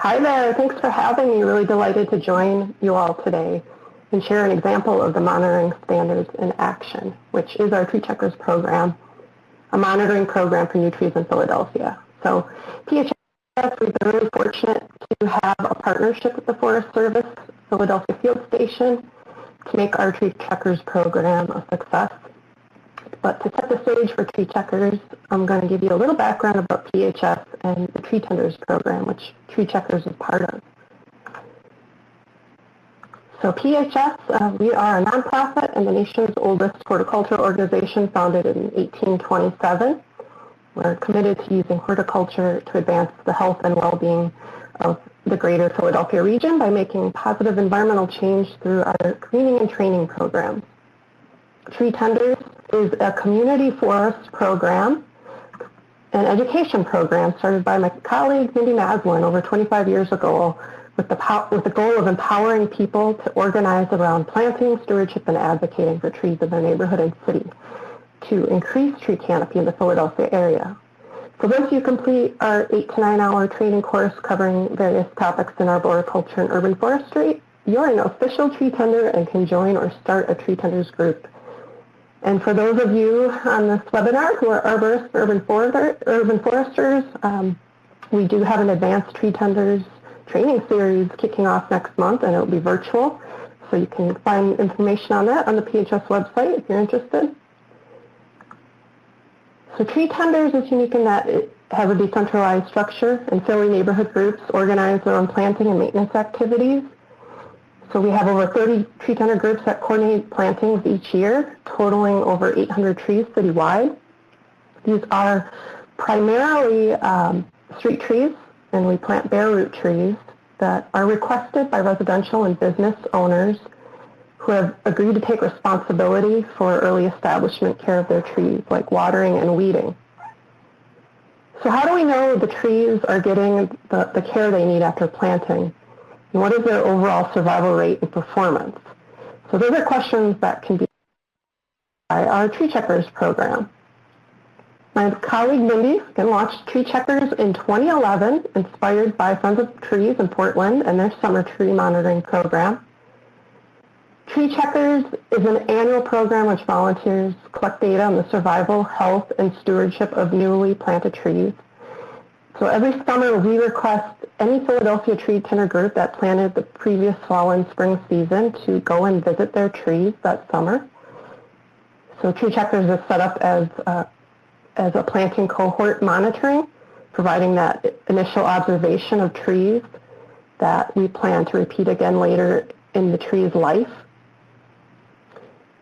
Hi there, thanks for having me. Really delighted to join you all today and share an example of the Monitoring Standards in Action, which is our Tree Checkers program, a monitoring program for new trees in Philadelphia. So PHS, we've been really fortunate to have a partnership with the Forest Service Philadelphia Field Station to make our Tree Checkers program a success. But to set the stage for Tree Checkers, I'm going to give you a little background about PHS and the Tree Tenders program, which Tree Checkers is part of. So PHS, we are a nonprofit and the nation's oldest horticultural organization, founded in 1827. We're committed to using horticulture to advance the health and well-being of the greater Philadelphia region by making positive environmental change through our greening and training programs. Tree Tenders is a community forest program, an education program started by my colleague Mindy Maslin over 25 years ago with the goal of empowering people to organize around planting, stewardship, and advocating for trees in their neighborhood and city to increase tree canopy in the Philadelphia area. So once you complete our 8 to 9 hour training course covering various topics in arboriculture and urban forestry, you're an official tree tender and can join or start a Tree Tenders group. And for those of you on this webinar who are arborists or urban foresters, we do have an advanced Tree Tenders training series kicking off next month, and it will be virtual. So you can find information on that on the PHS website if you're interested. So Tree Tenders is unique in that it has a decentralized structure, and Philly neighborhood groups organize their own planting and maintenance activities. So we have over 30 tree tender groups that coordinate plantings each year, totaling over 800 trees citywide. These are primarily street trees, and we plant bare root trees that are requested by residential and business owners who have agreed to take responsibility for early establishment care of their trees, like watering and weeding. So how do we know the trees are getting the care they need after planting? And what is their overall survival rate and performance? So those are questions that can be by our Tree Checkers program. My colleague Mindy launched Tree Checkers in 2011, inspired by Friends of Trees in Portland and their summer tree monitoring program. Tree Checkers is an annual program which volunteers collect data on the survival, health, and stewardship of newly planted trees. So every summer we request any Philadelphia tree tender group that planted the previous fall and spring season to go and visit their trees that summer. So Tree Checkers is set up as a planting cohort monitoring, providing that initial observation of trees that we plan to repeat again later in the tree's life.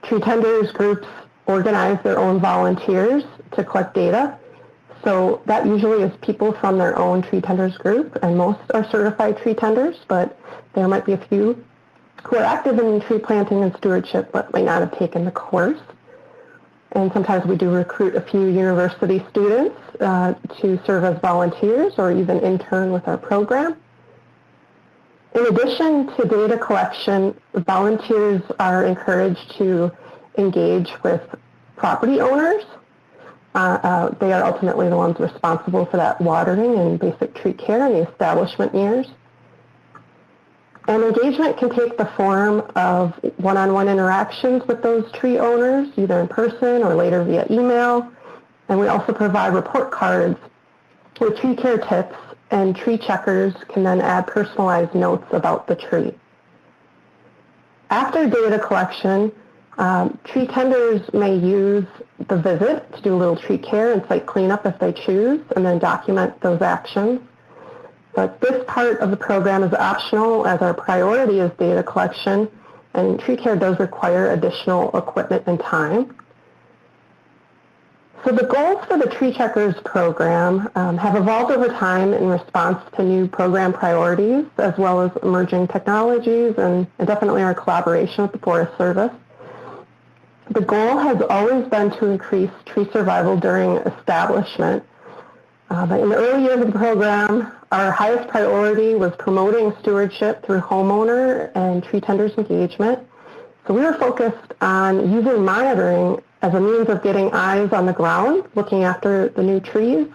Tree Tenders groups organize their own volunteers to collect data. So that usually is people from their own Tree Tenders group, and most are certified tree tenders, but there might be a few who are active in tree planting and stewardship but might not have taken the course. And sometimes we do recruit a few university students to serve as volunteers or even intern with our program. In addition to data collection, volunteers are encouraged to engage with property owners. They are ultimately the ones responsible for that watering and basic tree care in the establishment years. And engagement can take the form of one-on-one interactions with those tree owners, either in person or later via email. And we also provide report cards with tree care tips, and Tree Checkers can then add personalized notes about the tree. After data collection, tree tenders may use the visit to do a little tree care and site cleanup if they choose, and then document those actions. But this part of the program is optional, as our priority is data collection, and tree care does require additional equipment and time. So the goals for the Tree Checkers program have evolved over time in response to new program priorities, as well as emerging technologies, and definitely our collaboration with the Forest Service. The goal has always been to increase tree survival during establishment. But in the early years of the program, our highest priority was promoting stewardship through homeowner and tree tenders engagement. So we were focused on using monitoring as a means of getting eyes on the ground, looking after the new trees,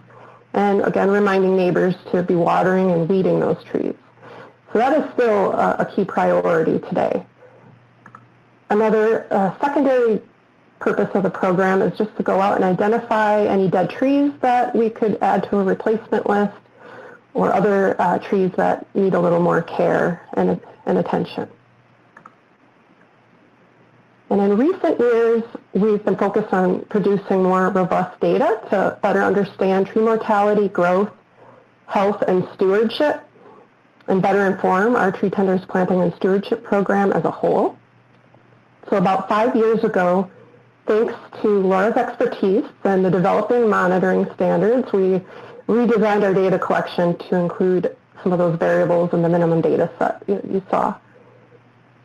and again, reminding neighbors to be watering and weeding those trees. So that is still a key priority today. Another secondary purpose of the program is just to go out and identify any dead trees that we could add to a replacement list, or other trees that need a little more care and attention. And in recent years, we've been focused on producing more robust data to better understand tree mortality, growth, health, and stewardship, and better inform our tree tenders planting and stewardship program as a whole. So about 5 years ago, thanks to Laura's expertise and the developing monitoring standards, we redesigned our data collection to include some of those variables in the minimum data set you saw.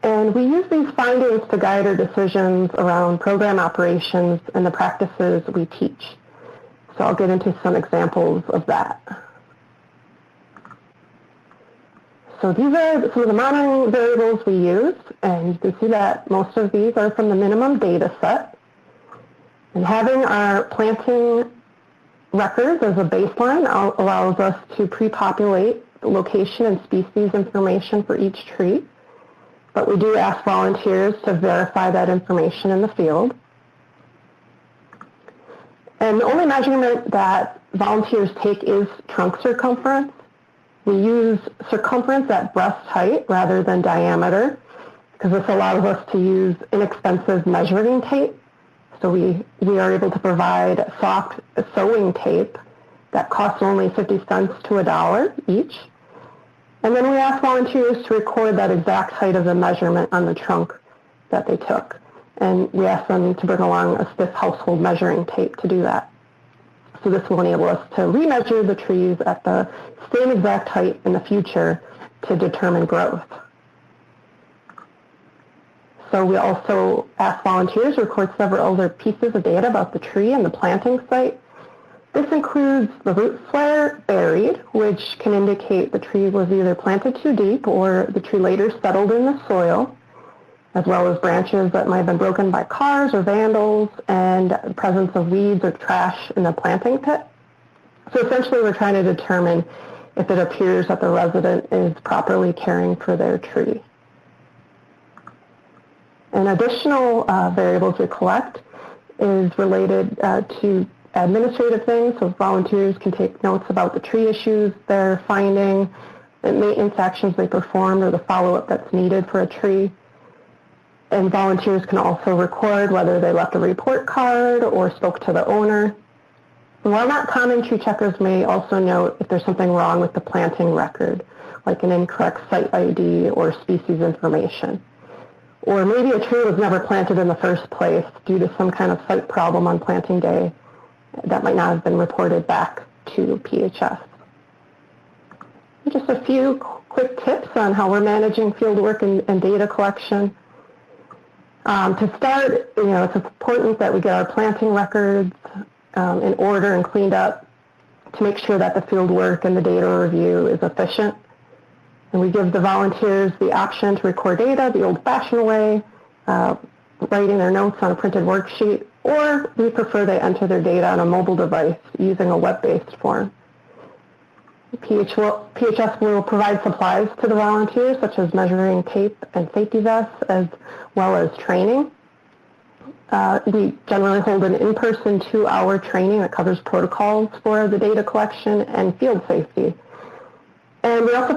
And we use these findings to guide our decisions around program operations and the practices we teach. So I'll get into some examples of that. So these are some of the monitoring variables we use, and you can see that most of these are from the minimum data set. And having our planting records as a baseline allows us to pre-populate the location and species information for each tree. But we do ask volunteers to verify that information in the field. And the only measurement that volunteers take is trunk circumference. We use circumference at breast height rather than diameter, because this allows us to use inexpensive measuring tape. So we are able to provide soft sewing tape that costs only 50 cents to $1 each. And then we ask volunteers to record that exact height of the measurement on the trunk that they took. And we ask them to bring along a stiff household measuring tape to do that. So this will enable us to remeasure the trees at the same exact height in the future to determine growth. So we also ask volunteers to record several other pieces of data about the tree and the planting site. This includes the root flare buried, which can indicate the tree was either planted too deep or the tree later settled in the soil, as well as branches that might have been broken by cars or vandals, and the presence of weeds or trash in the planting pit. So essentially we're trying to determine if it appears that the resident is properly caring for their tree. And additional variables we collect is related to administrative things, so volunteers can take notes about the tree issues they're finding, the maintenance actions they performed, or the follow-up that's needed for a tree. And volunteers can also record whether they left a report card or spoke to the owner. And while not common, tree checkers may also note if there's something wrong with the planting record, like an incorrect site ID or species information. Or maybe a tree was never planted in the first place due to some kind of site problem on planting day that might not have been reported back to PHS. Just a few quick tips on how we're managing field work and data collection. To start, it's important that we get our planting records in order and cleaned up to make sure that the field work and the data review is efficient. And we give the volunteers the option to record data the old-fashioned way, writing their notes on a printed worksheet, or we prefer they enter their data on a mobile device using a web-based form. PHS will provide supplies to the volunteers, such as measuring tape and safety vests, as well as training. We generally hold an in-person 2-hour training that covers protocols for the data collection and field safety. And we also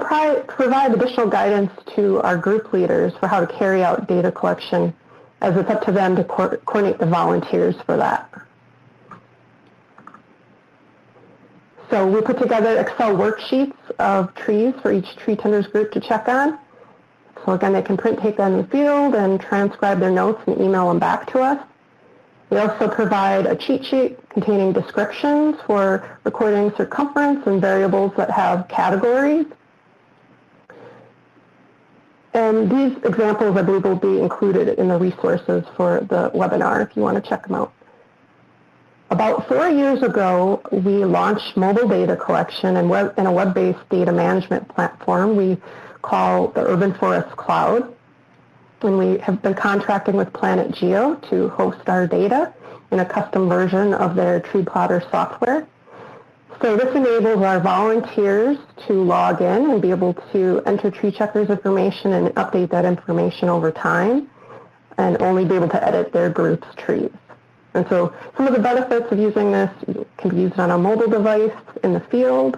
provide additional guidance to our group leaders for how to carry out data collection, as it's up to them to coordinate the volunteers for that. So we put together Excel worksheets of trees for each tree tenders group to check on. So again, they can print, take that in the field, and transcribe their notes and email them back to us. We also provide a cheat sheet containing descriptions for recording circumference and variables that have categories. And these examples, I believe, will be included in the resources for the webinar if you want to check them out. About 4 years ago, we launched mobile data collection and a web-based data management platform we call the Urban Forest Cloud. And we have been contracting with Planet Geo to host our data in a custom version of their tree plotter software. So this enables our volunteers to log in and be able to enter tree checkers information and update that information over time, and only be able to edit their group's trees. And so some of the benefits of using this can be used on a mobile device in the field.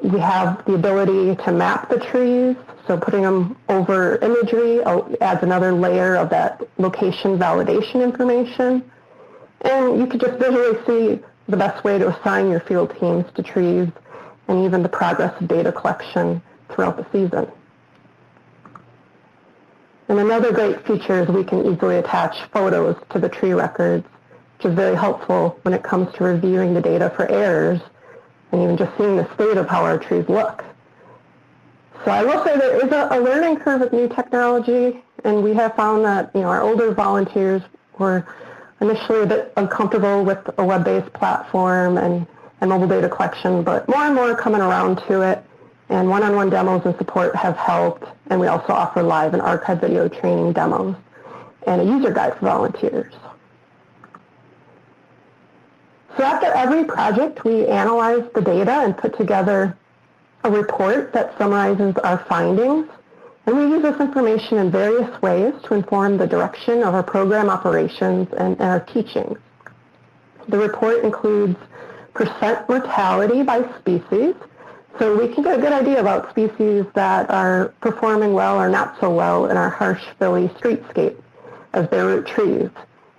We have the ability to map the trees, so putting them over imagery adds another layer of that location validation information. And you could just visually see the best way to assign your field teams to trees, and even the progress of data collection throughout the season. And another great feature is we can easily attach photos to the tree records, which is very helpful when it comes to reviewing the data for errors and even just seeing the state of how our trees look. So I will say there is a learning curve with new technology, and we have found that our older volunteers were initially a bit uncomfortable with a web-based platform and mobile data collection, but more and more are coming around to it, and one-on-one demos and support have helped, and we also offer live and archive video training demos and a user guide for volunteers. So after every project, we analyze the data and put together a report that summarizes our findings, and we use this information in various ways to inform the direction of our program operations and our teachings. The report includes percent mortality by species, so we can get a good idea about species that are performing well or not so well in our harsh Philly streetscape as their root trees,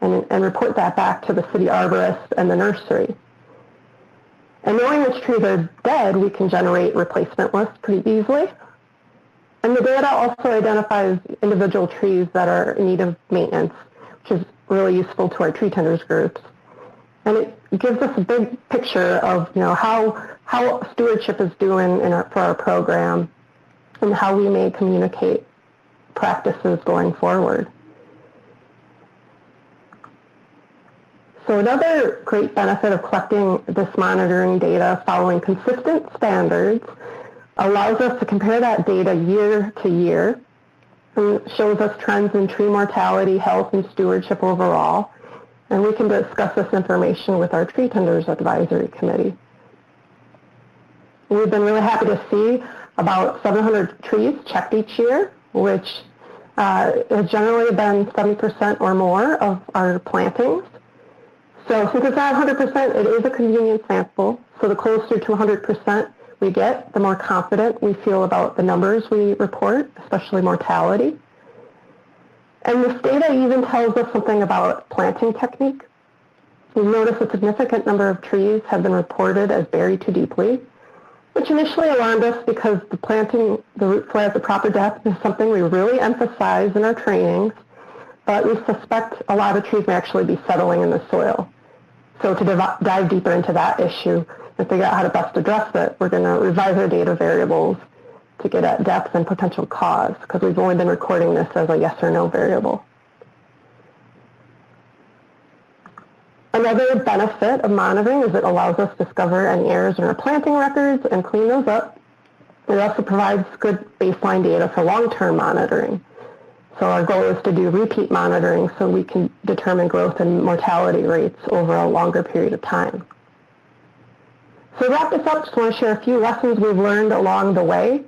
and report that back to the city arborist and the nursery. And knowing which trees are dead, we can generate replacement lists pretty easily. And the data also identifies individual trees that are in need of maintenance, which is really useful to our tree tenders groups. And it gives us a big picture of how stewardship is doing for our program and how we may communicate practices going forward. So another great benefit of collecting this monitoring data following consistent standards allows us to compare that data year to year, and shows us trends in tree mortality, health, and stewardship overall. And we can discuss this information with our Tree Tenders Advisory Committee. We've been really happy to see about 700 trees checked each year, which has generally been 70% or more of our plantings. So since it's not 100%, it is a convenient sample. So the closer to 100% we get, the more confident we feel about the numbers we report, especially mortality. And this data even tells us something about planting technique. We've noticed a significant number of trees have been reported as buried too deeply, which initially alarmed us because planting the root flare at the proper depth is something we really emphasize in our trainings, but we suspect a lot of trees may actually be settling in the soil. So to dive deeper into that issue and figure out how to best address it, we're going to revise our data variables to get at depth and potential cause, because we've only been recording this as a yes or no variable. Another benefit of monitoring is it allows us to discover any errors in our planting records and clean those up. It also provides good baseline data for long-term monitoring. So our goal is to do repeat monitoring so we can determine growth and mortality rates over a longer period of time. So to wrap this up, just want to share a few lessons we've learned along the way.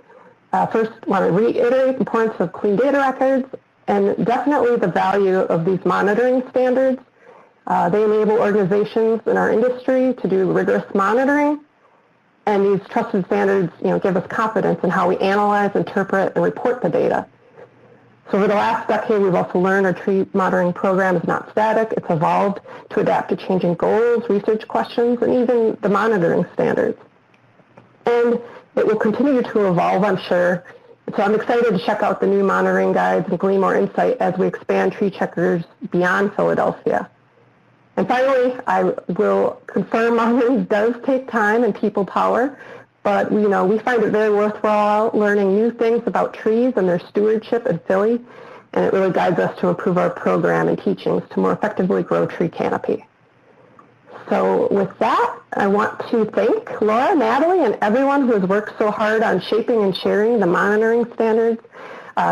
First, I want to reiterate the importance of clean data records and definitely the value of these monitoring standards. They enable organizations in our industry to do rigorous monitoring, and these trusted standards give us confidence in how we analyze, interpret, and report the data. So over the last decade, we've also learned our tree monitoring program is not static. It's evolved to adapt to changing goals, research questions, and even the monitoring standards. And it will continue to evolve, I'm sure. So I'm excited to check out the new monitoring guides and glean more insight as we expand tree checkers beyond Philadelphia. And finally, I will confirm monitoring does take time and people power, but we find it very worthwhile learning new things about trees and their stewardship in Philly, and it really guides us to improve our program and teachings to more effectively grow tree canopy. So with that, I want to thank Lara, Natalie, and everyone who has worked so hard on shaping and sharing the monitoring standards.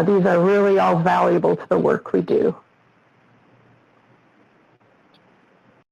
These are really all valuable to the work we do.